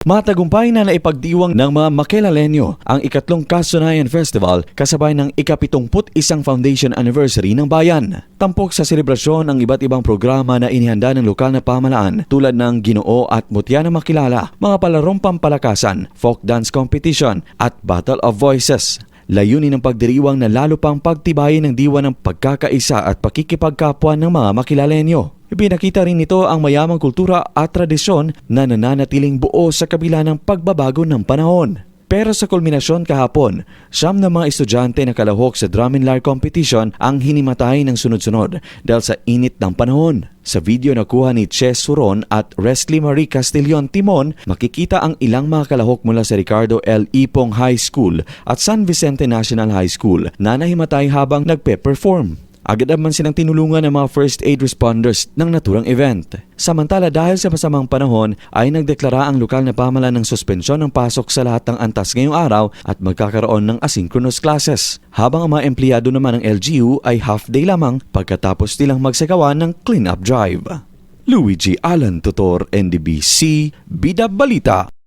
Matagumpay na naipagdiwang ng mga Makilalenyo ang ikatlong Kasunayan Festival kasabay ng ika-71 Foundation Anniversary ng Bayan. Tampok sa selebrasyon ang iba't ibang programa na inihanda ng lokal na pamahalaan tulad ng Ginoo at Mutya na Makilala, mga palarong pampalakasan, folk dance competition at Battle of Voices. Layunin ng pagdiriwang na lalo pang pagtibayin ng diwa ng pagkakaisa at pakikipagkapwa ng mga Makilalenyo. Ipinakita rin nito ang mayamang kultura at tradisyon na nananatiling buo sa kabila ng pagbabago ng panahon. Pero sa kulminasyon kahapon, 9 na mga estudyante na kalahok sa drum and lyre competition ang hinimatay ng sunod-sunod dahil sa init ng panahon. Sa video na kuha ni Ches Suron at Resly Marie Castillon Timon, makikita ang ilang mga kalahok mula sa Ricardo L. Ipong High School at San Vicente National High School na nahimatay habang nagpe-perform. Agad naman silang tinulungan ng mga first aid responders ng naturang event. Samantala dahil sa masamang panahon ay nagdeklara ang lokal na pamahalaan ng suspensyon ng pasok sa lahat ng antas ngayong araw at magkakaroon ng asynchronous classes. Habang ang mga empleyado naman ng LGU ay half day lamang pagkatapos nilang magsagawa ng clean-up drive. Luigi Alan Tutor, NDBC, Bida Balita.